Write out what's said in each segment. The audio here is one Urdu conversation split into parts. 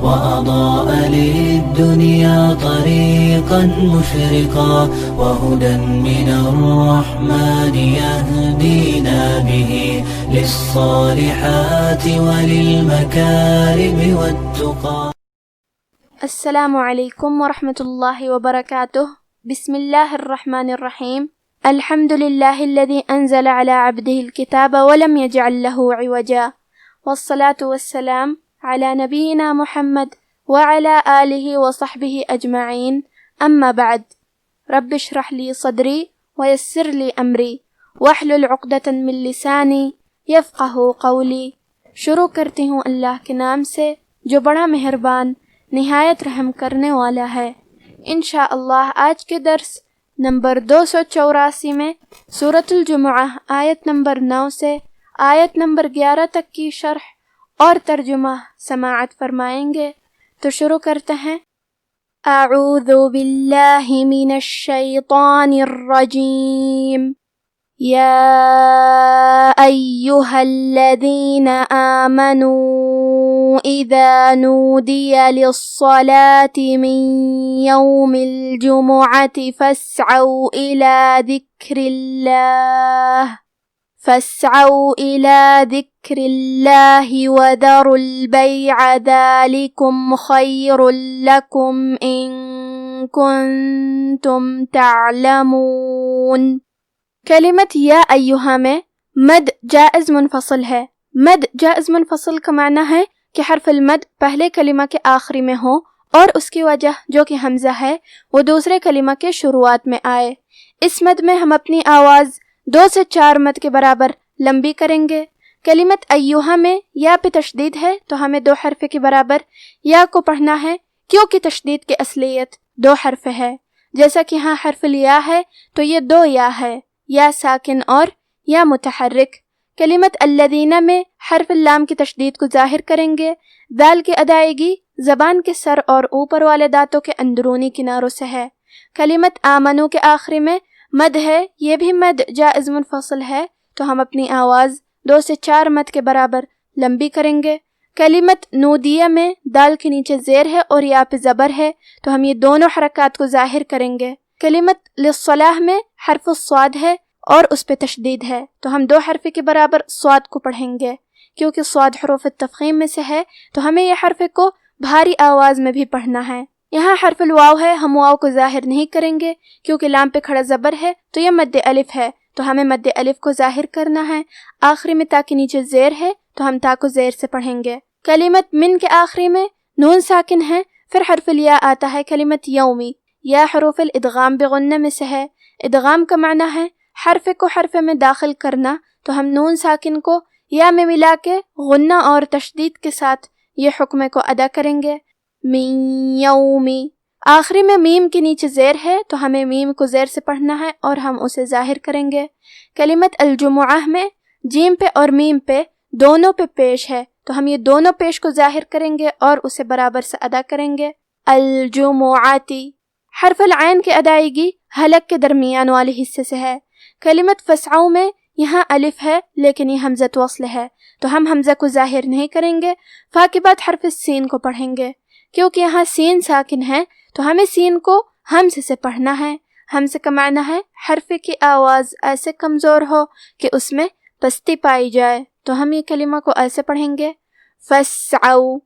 وأضاء للدنيا طريقا مشرقا وهدى من الرحمن يهدينا به للصالحات وللمكارم والتقى. السلام علیکم ورحمۃ اللہ وبرکاتہ. بسم اللہ الرحمن الرحیم. الحمد للہ الذی انزل علی عبده الکتاب ولم یجعل له عوجا والصلاة والسلام علی نبینا محمد وعلی آلہ وصحبہ اجمعین. اما بعد. رب اشرح لی صدری ویسر لی امری واحلل عقدۃ من لسانی یفقہوا قولی. شروع کرتی ہوں اللہ کے نام سے جو بڑا مہربان نہایت رحم کرنے والا ہے. انشاءاللہ آج کے درس نمبر 284 میں سورة الجمعہ آیت نمبر 9 سے آیت نمبر 11 تک کی شرح اور ترجمہ سماعت فرمائیں گے. تو شروع کرتے ہیں. اعوذ باللہ من الشیطان الرجیم. یا ایہا الذین آمنوا اذا نودی للصلاة من یوم الجمعة فاسعوا إلى ذكر الله وذروا البيع ذلكم خير لكم إن كنتم تعلمون. کلمت یا ایہا میں مد جائز منفصل ہے. مد جائز منفصل کا معنی ہے کہ حرف المد پہلے کلمہ کے آخری میں ہو اور اس کی وجہ جو کہ حمزہ ہے وہ دوسرے کلمہ کے شروعات میں آئے. اس مد میں ہم اپنی آواز 2 سے 4 مد کے برابر لمبی کریں گے. کلمت ایہا میں یا پہ تشدید ہے تو ہمیں 2 حرف کے برابر یا کو پڑھنا ہے کیونکہ تشدید کی اصلیت 2 حرف ہے. جیسا کہ ہاں حرف الیا ہے تو یہ 2 یا ہے، یا ساکن اور یا متحرک. کلمت الذین میں حرف اللام کی تشدید کو ظاہر کریں گے. دال کی ادائیگی زبان کے سر اور اوپر والے دانتوں کے اندرونی کناروں سے ہے. کلمت آمنو کے آخری میں مد ہے، یہ بھی مد جائز منفصل ہے تو ہم اپنی آواز 2 سے 4 مد کے برابر لمبی کریں گے. کلمت نودیہ میں دال کے نیچے زیر ہے اور یا پہ زبر ہے تو ہم یہ دونوں حرکات کو ظاہر کریں گے. کلمت للصلاح میں حرف الصاد ہے اور اس پہ تشدید ہے تو ہم 2 حرف کے برابر صاد کو پڑھیں گے. کیونکہ صاد حروف التفخیم میں سے ہے تو ہمیں یہ حرف کو بھاری آواز میں بھی پڑھنا ہے. یہاں حرف الواو ہے، ہم واو کو ظاہر نہیں کریں گے کیونکہ لام پہ کھڑا زبر ہے تو یہ مد الف ہے تو ہمیں مد الف کو ظاہر کرنا ہے. آخری میں تا کے نیچے زیر ہے تو ہم تا کو زیر سے پڑھیں گے. کلمت من کے آخری میں نون ساکن ہے، پھر حرف الیا آتا ہے. کلمت یومی یا حروف الادغام بغنہ میں سے ہے. ادغام کا معنی ہے حرف کو حرف میں داخل کرنا تو ہم نون ساکن کو یا میں ملا کے غنہ اور تشدید کے ساتھ یہ حکم کو ادا کریں گے. من یومی آخری میں میم کے نیچے زیر ہے تو ہمیں میم کو زیر سے پڑھنا ہے اور ہم اسے ظاہر کریں گے. کلمت الجمعہ میں جیم پہ اور میم پہ دونوں پہ پیش ہے تو ہم یہ دونوں پیش کو ظاہر کریں گے اور اسے برابر سے ادا کریں گے. الجمعاتی حرف العین کی ادائیگی حلق کے درمیان والے حصے سے ہے. کلمت فسعوا میں یہاں الف ہے لیکن یہ حمزہ وصل ہے تو ہم حمزہ کو ظاہر نہیں کریں گے. فا کے بعد حرف سین کو پڑھیں گے کیونکہ یہاں سین ساکن ہے تو ہمیں سین کو ہمزے سے پڑھنا ہے. ہمزے کا معنی ہے حرف کی آواز ایسے کمزور ہو کہ اس میں پستی پائی جائے تو ہم یہ کلمہ کو ایسے پڑھیں گے. فسعوا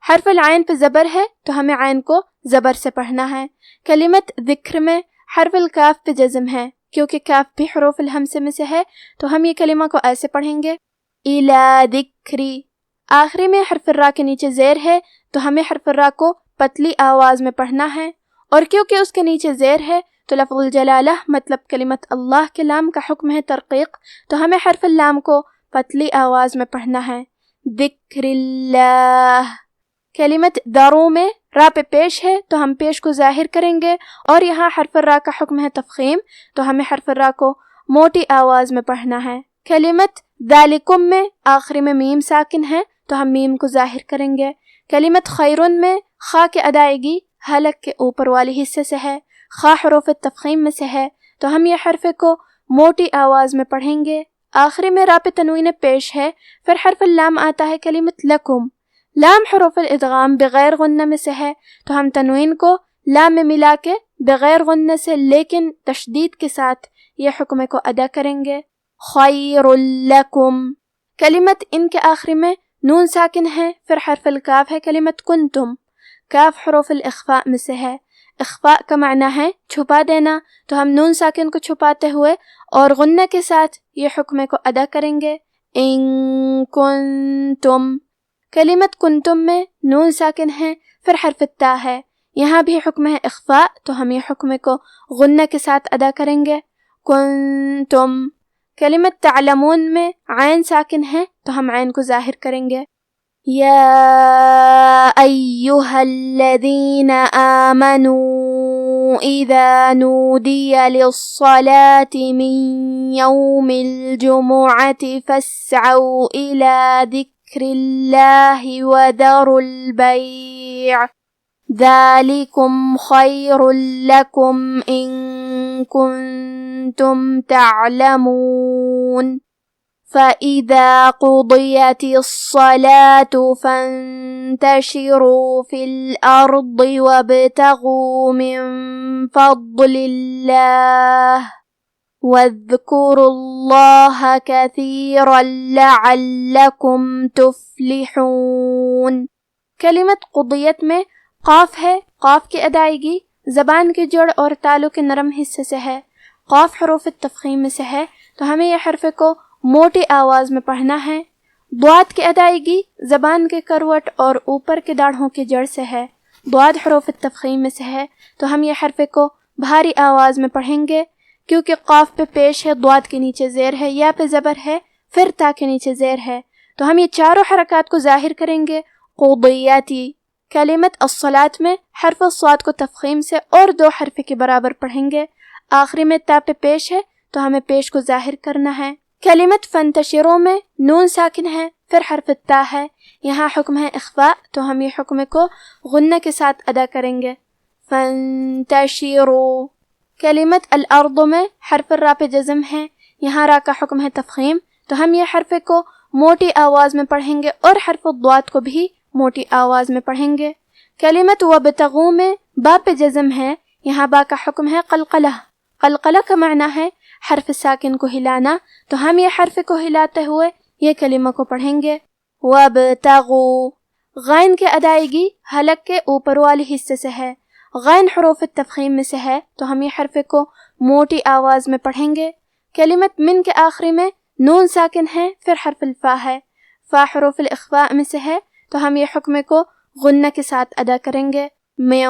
حرف العین پہ زبر ہے تو ہمیں عین کو زبر سے پڑھنا ہے. کلمت ذکر میں حرف الکاف پہ جزم ہے کیونکہ کاف بھی حروف الہمزہ میں سے ہے تو ہم یہ کلمہ کو ایسے پڑھیں گے. الی ذکری آخری میں حرف الراء کے نیچے زیر ہے تو ہمیں حرف الراء کو پتلی آواز میں پڑھنا ہے اور کیونکہ اس کے نیچے زیر ہے تو لفظ الجلالہ مطلب کلمت اللہ کے لام کا حکم ہے ترقیق تو ہمیں حرف اللام کو پتلی آواز میں پڑھنا ہے. ذکر اللہ کلمت دارو میں را پہ پیش ہے تو ہم پیش کو ظاہر کریں گے اور یہاں حرف الراء کا حکم ہے تفخیم تو ہمیں حرف الراء کو موٹی آواز میں پڑھنا ہے. کلمت ذالکم میں آخری میں میم ساکن ہے تو ہم میم کو ظاہر کریں گے. کلمت خیرن میں خا کے ادائیگی حلق کے اوپر والے حصے سے ہے. خا حروف التفخیم میں سے ہے تو ہم یہ حرف کو موٹی آواز میں پڑھیں گے. آخری میں را پہ تنوین پیش ہے. پھر حرف اللام آتا ہے. کلمت لکم لام حروف الادغام بغیر غنہ میں سے ہے تو ہم تنوین کو لام میں ملا کے بغیر غنہ سے لیکن تشدید کے ساتھ یہ حکم کو ادا کریں گے. خیر لکم. کلمت ان کے آخری میں نون ساکن ہے، پھر حرف الکاف ہے. کلمت کنتم کاف حروف الاخفاء میں سے ہے. اخفاء کا معنی ہے چھپا دینا، تو ہم نون ساکن کو چھپاتے ہوئے اور غنہ کے ساتھ یہ حکم کو ادا کریں گے. ان کنتم. کلمت کنتم میں نون ساکن ہے، پھر حرف التا ہے. یہاں بھی حکم ہے اخفاء، تو ہم یہ حکم کو غنہ کے ساتھ ادا کریں گے. کنتم. کلمت تعلمون میں عین ساکن ہے تو ہم عین کو ظاہر کریں گے. یا ایہا الذین آمنوا اذا نودی للصلاة من یوم الجمعة فاسعوا الى ذکر اللہ وذروا البیع ذالکم خیر لکم ان کنتم تعلمون. فَإِذَا قُضِيَتِ الصَّلَاةُ فَانتَشِرُوا فِي الْأَرْضِ وَابْتَغُوا مِن فَضْلِ اللَّهِ وَاذْكُرُوا اللَّهَ كَثِيرًا لَعَلَّكُمْ تُفْلِحُونَ. کلمت قضیت میں قاف ہے. قاف کی ادائیگی زبان کے جڑ اور تالو کے نرم حصے سے ہے. قاف حروف التفخیم میں سے ہے تو ہمیں یہ حرف کو موٹی آواز میں پڑھنا ہے. ضاد کی ادائیگی زبان کے کروٹ اور اوپر کے داڑھوں کے جڑ سے ہے. ضاد حروف التفخیم میں سے ہے تو ہم یہ حرف کو بھاری آواز میں پڑھیں گے کیونکہ قاف پہ پیش ہے، ضاد کے نیچے زیر ہے، یا پہ زبر ہے، پھر تا کے نیچے زیر ہے، تو ہم یہ چاروں حرکات کو ظاہر کریں گے. قضیاتی. کلمت الصلاۃ میں حرف الصاد کو تفخیم سے اور 2 حرف کے برابر پڑھیں گے. آخری میں تا پہ پیش ہے تو ہمیں پیش کو ظاہر کرنا ہے. کلمت فانتشروا میں نون ساکن ہے، پھر حرف التا ہے. یہاں حکم ہے اخفاء تو ہم یہ حکم کو غنہ کے ساتھ ادا کریں گے. فانتشروا. کلمت الارض میں حرف الراء پہ جزم ہے، یہاں را کا حکم ہے تفخیم تو ہم یہ حرف کو موٹی آواز میں پڑھیں گے اور حرف الضاد کو بھی موٹی آواز میں پڑھیں گے. کلمت وابتغوا میں با پہ جزم ہے، یہاں با کا حکم ہے قلقلہ. قلقلہ کا معنی ہے حرف ساکن کو ہلانا، تو ہم یہ حرف کو ہلاتے ہوئے یہ کلمہ کو پڑھیں گے. وابتغوا. غین کی ادائیگی حلق کے اوپر والی حصے سے ہے. غین حروف التفخیم میں سے ہے تو ہم یہ حرف کو موٹی آواز میں پڑھیں گے. کلمت من کے آخری میں نون ساکن ہے، پھر حرف الفا ہے. فا حروف الاخفاء میں سے ہے تو ہم یہ حکم کو غنہ کے ساتھ ادا کریں گے. من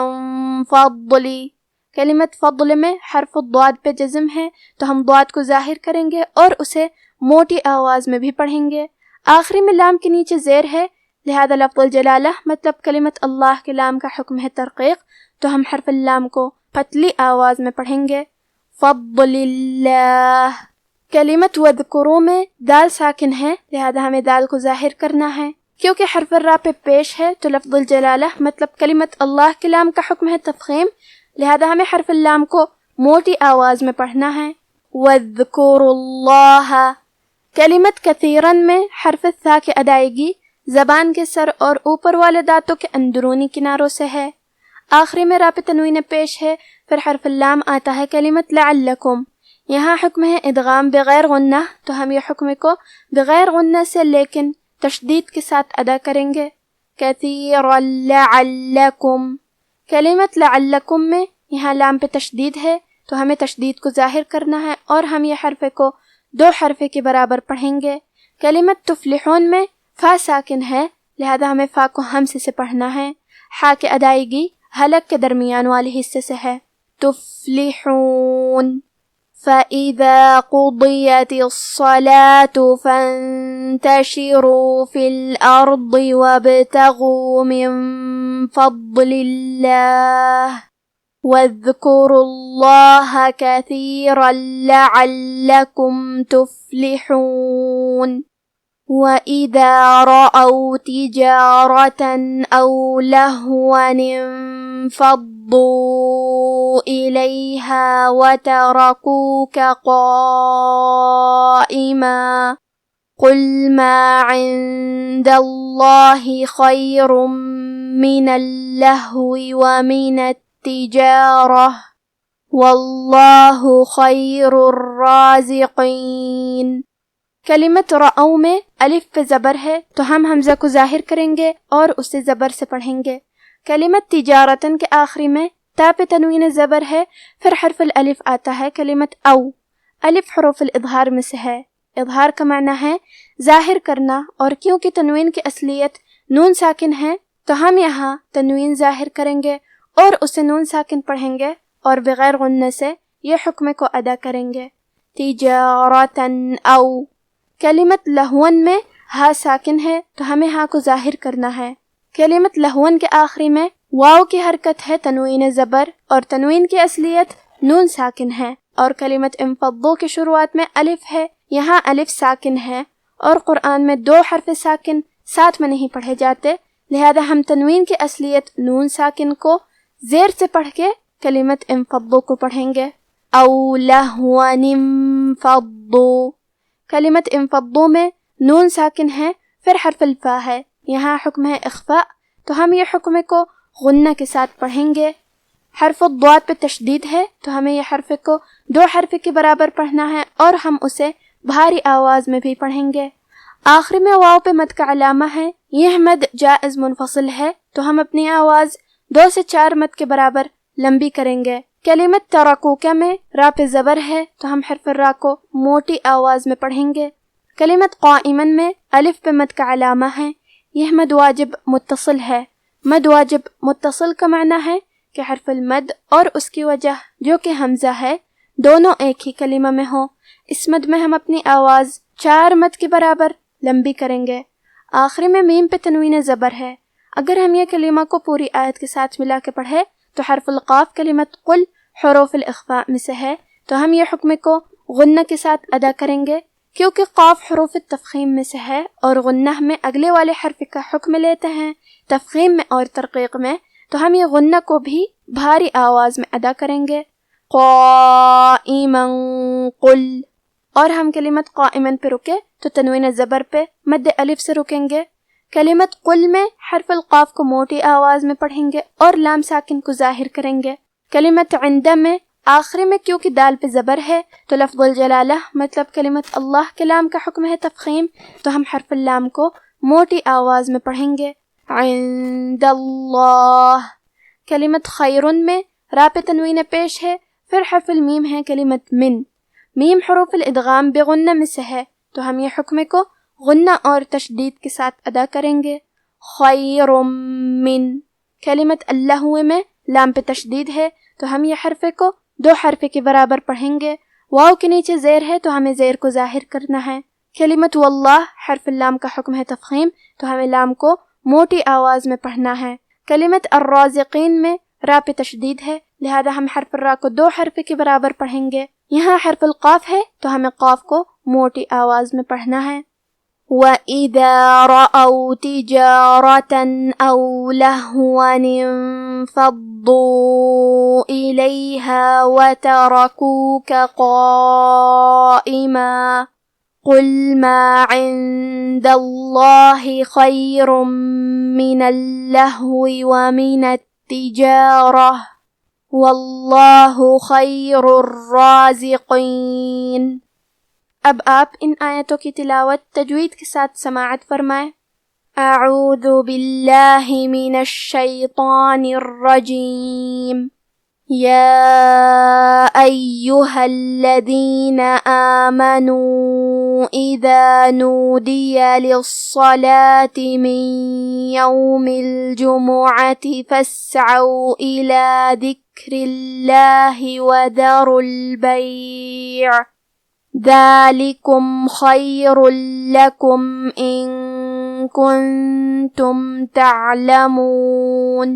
فضلی. کلمت فضل میں حرف الضاد پہ جزم ہے تو ہم ضاد کو ظاہر کریں گے اور اسے موٹی آواز میں بھی پڑھیں گے. آخری میں لام کے نیچے زیر ہے، لہذا لفظ الجلالہ مطلب کلمت اللہ کے لام کا حکم ہے ترقیق، تو ہم حرف اللام کو پتلی آواز میں پڑھیں گے. فضل اللہ. کلمت واذکروا میں دال ساکن ہے، لہذا ہمیں دال کو ظاہر کرنا ہے. کیونکہ حرف الراء پہ پیش ہے تو لفظ الجلالہ مطلب کلمت اللہ کے لام کا حکم ہے تفخیم، لہذا ہمیں حرف اللام کو موٹی آواز میں پڑھنا ہے. واذکروا اللہ. کلمت کثیرن میں حرف الثا کی ادائیگی زبان کے سر اور اوپر والے دانتوں کے اندرونی کناروں سے ہے. آخری میں را پہ تنوین پیش ہے، پھر حرف اللام آتا ہے. کلمت لعلکم. یہاں حکم ہے ادغام بغیر غنہ، تو ہم یہ حکم کو بغیر غنہ سے لیکن تشدید کے ساتھ ادا کریں گے. کثیرا لعلکم. کلمت لعلکم میں یہاں لام پہ تشدید ہے تو ہمیں تشدید کو ظاہر کرنا ہے اور ہم یہ حرف کو 2 حرف کے برابر پڑھیں گے. کلمت تفلحون میں فا ساکن ہے، لہذا ہمیں فا کو ہمزے سے پڑھنا ہے. ہا کے ادائیگی حلق کے درمیان والے حصے سے ہے. تفلحون. فَإِذَا قُضِيَتِ الصَّلَاةُ فَانتَشِرُوا فِي الْأَرْضِ وَابْتَغُوا مِن فَضْلِ اللَّهِ وَاذْكُرُوا اللَّهَ كَثِيرًا لَعَلَّكُمْ تُفْلِحُونَ. وَإِذَا رَأَوْا تِجَارَةً أَوْ لَهْوًا انفضوا إِلَيْهَا وَتَرَكُوكَ قل ما عند اللہ خیر من اللہو ومن التجارہ واللہ خیر الرازقین۔ کلمت رأو میں الف پہ زبر ہے تو ہم حمزہ کو ظاہر کریں گے اور اسے زبر سے پڑھیں گے۔ کلمت تجارتن کے آخری میں تا پہ تنوین زبر ہے، پھر حرف الالف آتا ہے۔ کلمت او الف حروف الاظہار میں سے ہے، اظہار کا معنی ہے ظاہر کرنا، اور کیونکہ تنوین کی اصلیت نون ساکن ہے تو ہم یہاں تنوین ظاہر کریں گے اور اسے نون ساکن پڑھیں گے اور بغیر غنہ سے یہ حکم کو ادا کریں گے۔ تجارتن او۔ کلمت لہون میں ہا ساکن ہے تو ہمیں ہا کو ظاہر کرنا ہے۔ کلمت لہون کے آخری میں واو کی حرکت ہے تنوین زبر، اور تنوین کی اصلیت نون ساکن ہے، اور کلمت انفضوا کی شروعات میں الف ہے، یہاں الف ساکن ہے، اور قرآن میں 2 حرف ساکن ساتھ میں نہیں پڑھے جاتے، لہذا ہم تنوین کی اصلیت نون ساکن کو زیر سے پڑھ کے کلمت انفضوا کو پڑھیں گے۔ او لہون انفضوا۔ کلمت انفضوا میں نون ساکن ہے، پھر حرف الفا ہے، یہاں حکم ہے اخفاء، تو ہم یہ حکم کو غنہ کے ساتھ پڑھیں گے۔ حرف الضاد پہ تشدید ہے تو ہمیں یہ حرف کو 2 حرف کے برابر پڑھنا ہے، اور ہم اسے بھاری آواز میں بھی پڑھیں گے۔ آخری میں واو پہ مد کا علامہ ہے، یہ مد جائز منفصل ہے تو ہم اپنی آواز 2 سے 4 مد کے برابر لمبی کریں گے۔ کلمت ترکوکہ میں را پہ زبر ہے تو ہم حرف را کو موٹی آواز میں پڑھیں گے۔ کلمت قائمن میں الف پہ مد کا علامہ ہے، یہ مد واجب متصل ہے۔ مد واجب متصل کا معنی ہے کہ حرف المد اور اس کی وجہ جو کہ حمزہ ہے دونوں ایک ہی کلمہ میں ہوں۔ اس مد میں ہم اپنی آواز 4 مد کے برابر لمبی کریں گے۔ آخری میں میم پہ تنوین زبر ہے۔ اگر ہم یہ کلمہ کو پوری آیت کے ساتھ ملا کے پڑھے تو حرف القاف کلمت قل حروف الاخفاء میں سے ہے، تو ہم یہ حکم کو غنہ کے ساتھ ادا کریں گے، کیونکہ قاف حروف التفخیم میں سے ہے اور غنہ میں اگلے والے حرف کا حکم لیتے ہیں تفخیم میں اور ترقیق میں، تو ہم یہ غنہ کو بھی بھاری آواز میں ادا کریں گے۔ قائما قل، اور ہم کلمت قائمن پہ رکے تو تنوین زبر پہ مد الف سے رکیں گے۔ کلمت قل میں حرف القاف کو موٹی آواز میں پڑھیں گے اور لام ساکن کو ظاہر کریں گے۔ کلمت عند میں آخری میں کیونکہ دال پہ زبر ہے تو لفظ الجلالہ مطلب کلمت اللہ کے لام کا حکم ہے تفخیم، تو ہم حرف اللام کو موٹی آواز میں پڑھیں گے۔ عند اللہ۔ کلمت خیرن میں را پہ تنوین پیش ہے، پھر حرف المیم ہے کلمت من، میم حروف الادغام بغنہ میں سے ہے تو ہم یہ حکم کو غنہ اور تشدید کے ساتھ ادا کریں گے۔ خیر من۔ کلمت اللہ میں لام پہ تشدید ہے تو ہم یہ حرف کو 2 حرف کے برابر پڑھیں گے۔ واو کے نیچے زیر ہے تو ہمیں زیر کو ظاہر کرنا ہے۔ کلمت واللہ حرف اللام کا حکم ہے تفخیم تو ہمیں لام کو موٹی آواز میں پڑھنا ہے۔ کلمت الرازقین میں را پہ تشدید ہے، لہذا ہم حرف را کو 2 حرف کے برابر پڑھیں گے۔ یہاں حرف القاف ہے تو ہمیں قاف کو موٹی آواز میں پڑھنا ہے۔ وَإِذَا رَأَوْا تِجَارَةً أَوْ لَهْوًا انفَضُّوا إِلَيْهَا وَتَرَكُوكَ قَائِمًا قُلْ مَا عِندَ اللَّهِ خَيْرٌ مِّنَ اللَّهْوِ وَمِنَ التِّجَارَةِ وَاللَّهُ خَيْرُ الرَّازِقِينَ۔ اب آپ ان آیتوں کی تلاوت تجوید کے ساتھ سماعت فرمائیں۔ اعوذ باللہ من الشیطان الرجیم۔ یا ایہا الذین آمنوا اذا نودی للصلاة من یوم الجمعة فاسعوا الى ذکر اللہ وذروا البیع ذَلِكُمْ خَيْرٌ لَكُمْ إِن كُنتُمْ تَعْلَمُونَ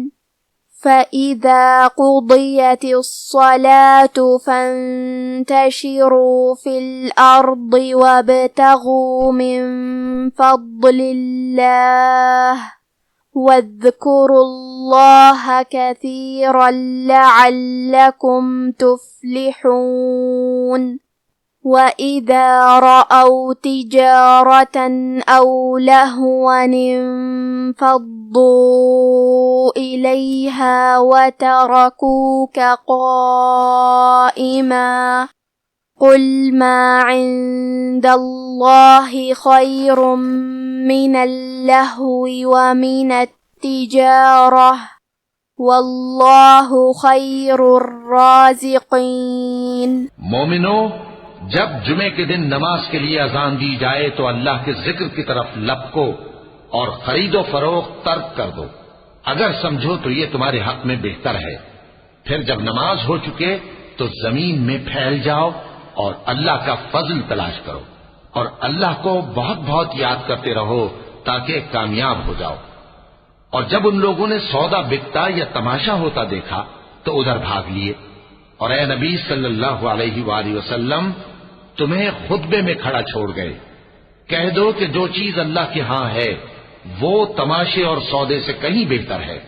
فَإِذَا قُضِيَتِ الصَّلَاةُ فَانتَشِرُوا فِي الْأَرْضِ وَابْتَغُوا مِن فَضْلِ اللَّهِ وَاذْكُرُوا اللَّهَ كَثِيرًا لَعَلَّكُمْ تُفْلِحُونَ وَإِذَا رَأَوْا تِجَارَةً أَوْ لَهْوًا انفَضُّوا إِلَيْهَا وَتَرَكُوكَ قَائِمًا قُلْ مَا عِندَ اللَّهِ خَيْرٌ مِّنَ اللَّهْوِ وَمِنَ التِّجَارَةِ وَاللَّهُ خَيْرُ الرَّازِقِينَ۔ مومنو، جب جمعے کے دن نماز کے لیے اذان دی جائے تو اللہ کے ذکر کی طرف لپکو اور خرید و فروخت ترک کر دو، اگر سمجھو تو یہ تمہارے حق میں بہتر ہے۔ پھر جب نماز ہو چکے تو زمین میں پھیل جاؤ اور اللہ کا فضل تلاش کرو، اور اللہ کو بہت بہت یاد کرتے رہو تاکہ کامیاب ہو جاؤ۔ اور جب ان لوگوں نے سودا بکتا یا تماشا ہوتا دیکھا تو ادھر بھاگ لیے، اور اے نبی صلی اللہ علیہ وآلہ وسلم تمہیں خطبے میں کھڑا چھوڑ گئے۔ کہہ دو کہ جو چیز اللہ کے ہاں ہے وہ تماشے اور سودے سے کہیں بہتر ہے،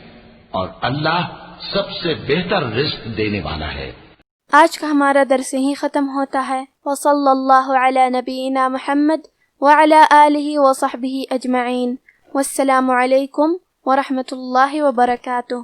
اور اللہ سب سے بہتر رزق دینے والا ہے۔ آج کا ہمارا درس یہیں ختم ہوتا ہے۔ وصلی اللہ علی نبینا محمد وعلی آلہ وصحبہ اجمعین۔ والسلام علیکم ورحمۃ اللہ وبرکاتہ۔